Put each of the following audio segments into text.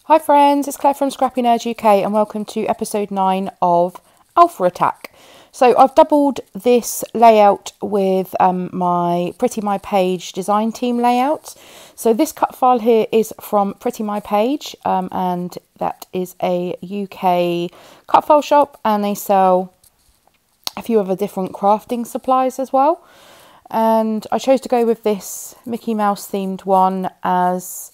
Hi friends, it's Claire from ScrappyNerdUK and welcome to episode 9 of Alpha Attack. So I've doubled this layout with my Pretty My Page design team layout. So this cut file here is from Pretty My Page and that is a UK cut file shop, and they sell a few other different crafting supplies as well. And I chose to go with this Mickey Mouse themed one, as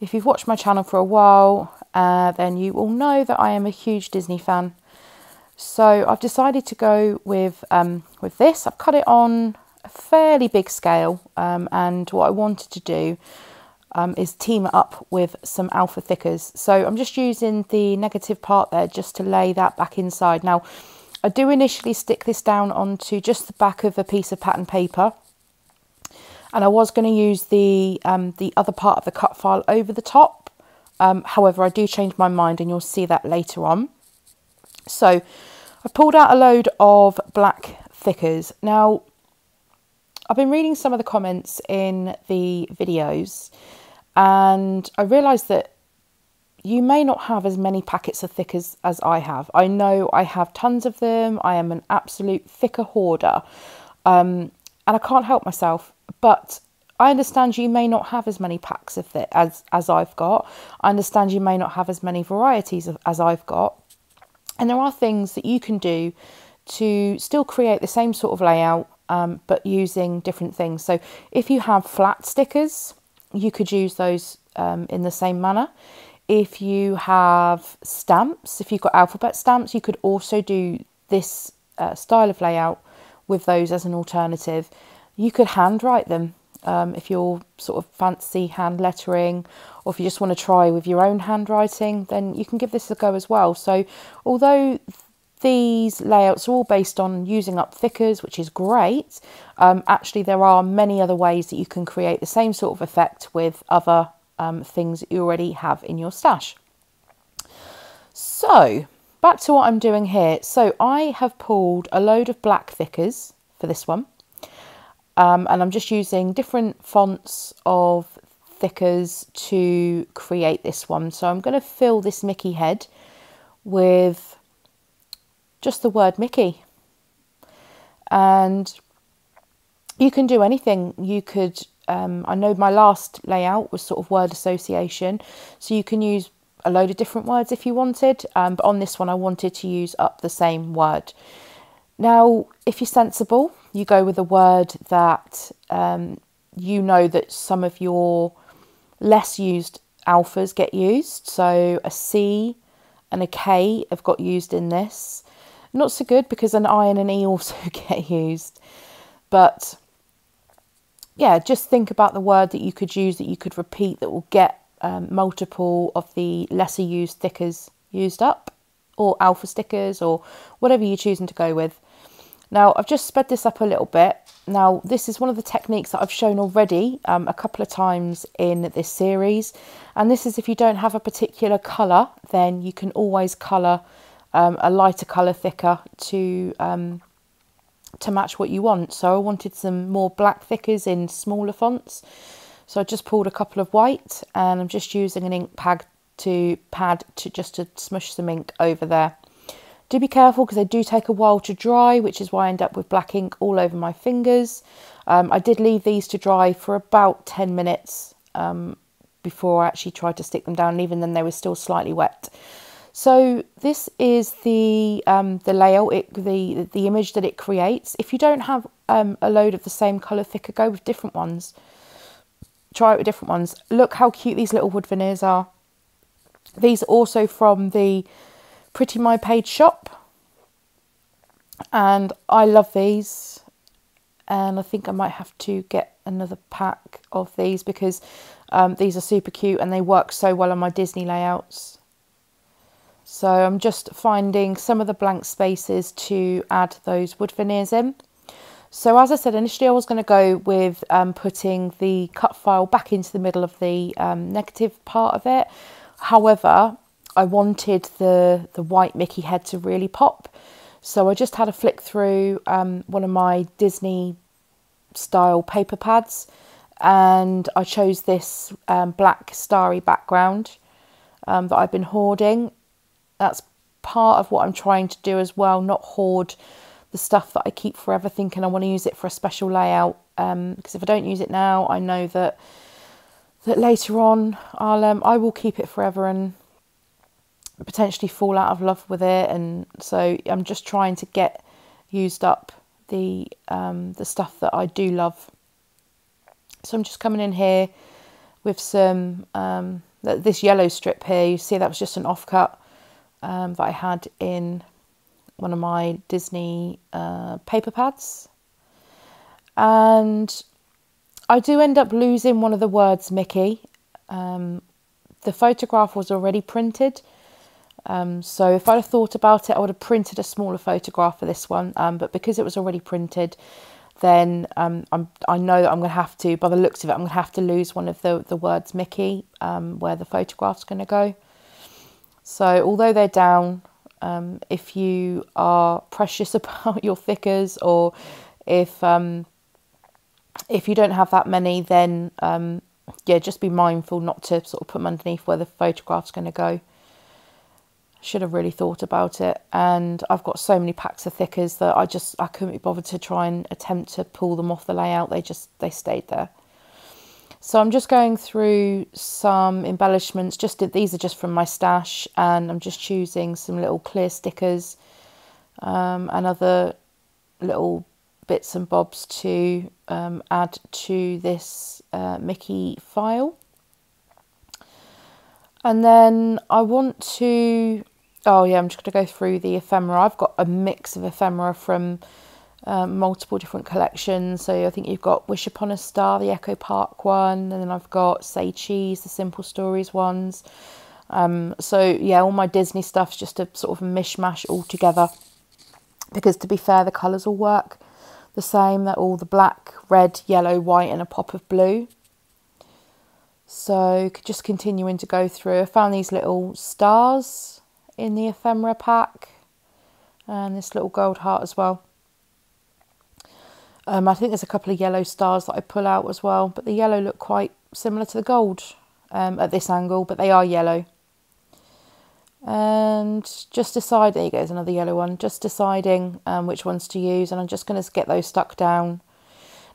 if you've watched my channel for a while, then you will know that I am a huge Disney fan. So I've decided to go with this. I've cut it on a fairly big scale, and what I wanted to do is team it up with some alpha thickers. So I'm just using the negative part there just to lay that back inside. Now, I do initially stick this down onto just the back of a piece of pattern paper, and I was going to use the other part of the cut file over the top. However, I do change my mind, and you'll see that later on. So I pulled out a load of black thickers. Now, I've been reading some of the comments in the videos, and I realised that you may not have as many packets of thickers as I have. I know I have tons of them. I am an absolute thicker hoarder, and I can't help myself. But I understand you may not have as many packs of it as I've got. I understand you may not have as many varieties as I've got. And there are things that you can do to still create the same sort of layout, but using different things. So if you have flat stickers, you could use those in the same manner. If you have stamps, if you've got alphabet stamps, you could also do this style of layout with those as an alternative. You could handwrite them if you're sort of fancy hand lettering, or if you just want to try with your own handwriting, then you can give this a go as well. So although these layouts are all based on using up thickers, which is great, actually there are many other ways that you can create the same sort of effect with other things that you already have in your stash. So back to what I'm doing here. So I have pulled a load of black thickers for this one. And I'm just using different fonts of thickers to create this one. So I'm going to fill this Mickey head with just the word Mickey. And you can do anything. You could, I know my last layout was sort of word association. So you can use a load of different words if you wanted. But on this one, I wanted to use up the same word. Now, if you're sensible, you go with a word that you know that some of your less used alphas get used. So a C and a K have got used in this. Not so good because an I and an E also get used. But yeah, just think about the word that you could use, that you could repeat, that will get multiple of the lesser used thickers used up, or alpha stickers, or whatever you're choosing to go with. Now, I've just sped this up a little bit. Now, this is one of the techniques that I've shown already a couple of times in this series. And this is if you don't have a particular colour, then you can always colour a lighter colour thicker to match what you want. So I wanted some more black thickers in smaller fonts. So I just pulled a couple of white, and I'm just using an ink pad to smush some ink over there. Do be careful because they do take a while to dry, which is why I end up with black ink all over my fingers. I did leave these to dry for about 10 minutes before I actually tried to stick them down, and even then they were still slightly wet. So this is the layout, the image that it creates. If you don't have a load of the same colour thicker, go with different ones. Try it with different ones. Look how cute these little wood veneers are. These are also from the Pretty My Page shop, and I love these, and I think I might have to get another pack of these because these are super cute and they work so well on my Disney layouts. So I'm just finding some of the blank spaces to add those wood veneers in. So as I said, initially I was going to go with putting the cut file back into the middle of the negative part of it. However, I wanted the white Mickey head to really pop. So I just had a flick through one of my Disney style paper pads, and I chose this black starry background. that I've been hoarding. That's part of what I'm trying to do as well, not hoard the stuff that I keep forever thinking I want to use it for a special layout, because if I don't use it now, I know that later on I will keep it forever and potentially fall out of love with it. And so I'm just trying to get used up the stuff that I do love. So I'm just coming in here with some this yellow strip here. You see that was just an offcut that I had in one of my Disney paper pads, and I do end up losing one of the words Mickey. The photograph was already printed, so if I'd have thought about it, I would have printed a smaller photograph for this one, but because it was already printed, then I know that I'm going to have to, by the looks of it, I'm going to have to lose one of the words Mickey, where the photograph's going to go. So although they're down, if you are precious about your thickers, or if you don't have that many, then yeah, just be mindful not to sort of put them underneath where the photograph's going to go. Should have really thought about it. And I've got so many packs of thickers that I couldn't be bothered to try and attempt to pull them off the layout. They stayed there. So I'm just going through some embellishments. These are just from my stash, and I'm just choosing some little clear stickers and other little bits and bobs to add to this Mickey file. And then I want to, I'm just going to go through the ephemera. I've got a mix of ephemera from multiple different collections. So I think you've got Wish Upon a Star, the Echo Park one, and then I've got Say Cheese, the Simple Stories ones. So yeah, all my Disney stuff's just a sort of a mishmash all together, because to be fair, the colours all work the same. They're all the black, red, yellow, white and a pop of blue. So just continuing to go through. I found these little stars in the ephemera pack, and this little gold heart as well. I think there's a couple of yellow stars that I pull out as well, but the yellow look quite similar to the gold at this angle, but they are yellow. And just decide, there you go, there's another yellow one, just deciding which ones to use, and I'm just going to get those stuck down.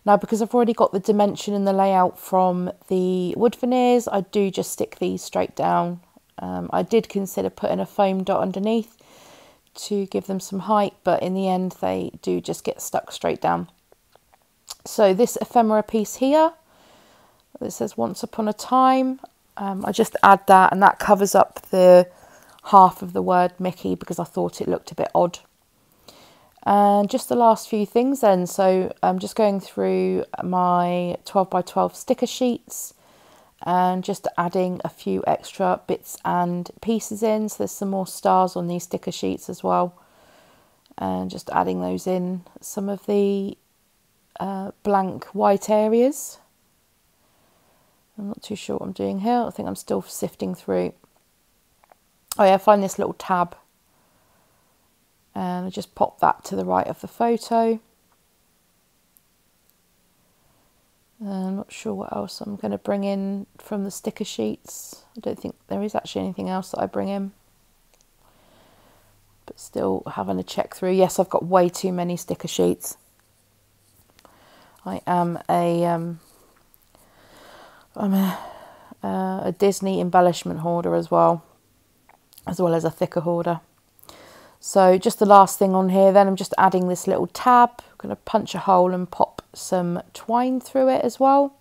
Now, because I've already got the dimension and the layout from the wood veneers, I do just stick these straight down. I did consider putting a foam dot underneath to give them some height, but in the end they do just get stuck straight down. So this ephemera piece here, it says Once Upon a Time, I just add that, and that covers up the half of the word Mickey because I thought it looked a bit odd. And just the last few things then, so I'm just going through my 12 by 12 sticker sheets and just adding a few extra bits and pieces in. So there's some more stars on these sticker sheets as well, and just adding those in some of the blank white areas. I'm not too sure what I'm doing here. I think I'm still sifting through. Oh yeah, I find this little tab, and I just pop that to the right of the photo. I'm not sure what else I'm going to bring in from the sticker sheets. I don't think there is actually anything else that I bring in, but still having a check through. Yes, I've got way too many sticker sheets. I am a Disney embellishment hoarder as well as a thicker hoarder. So just the last thing on here, then I'm just adding this little tab. I'm going to punch a hole and pop some twine through it as well.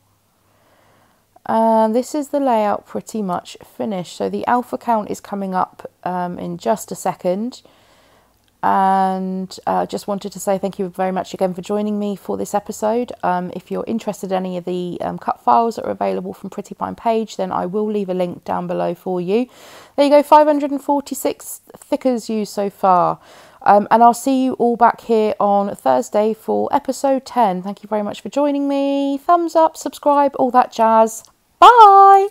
And this is the layout pretty much finished. So the alpha count is coming up in just a second. And I just wanted to say thank you very much again for joining me for this episode. If you're interested in any of the cut files that are available from Pretty Pine Page, then I will leave a link down below for you. There you go, 546 thickers used so far. And I'll see you all back here on Thursday for episode 10. Thank you very much for joining me. Thumbs up, subscribe, all that jazz. Bye!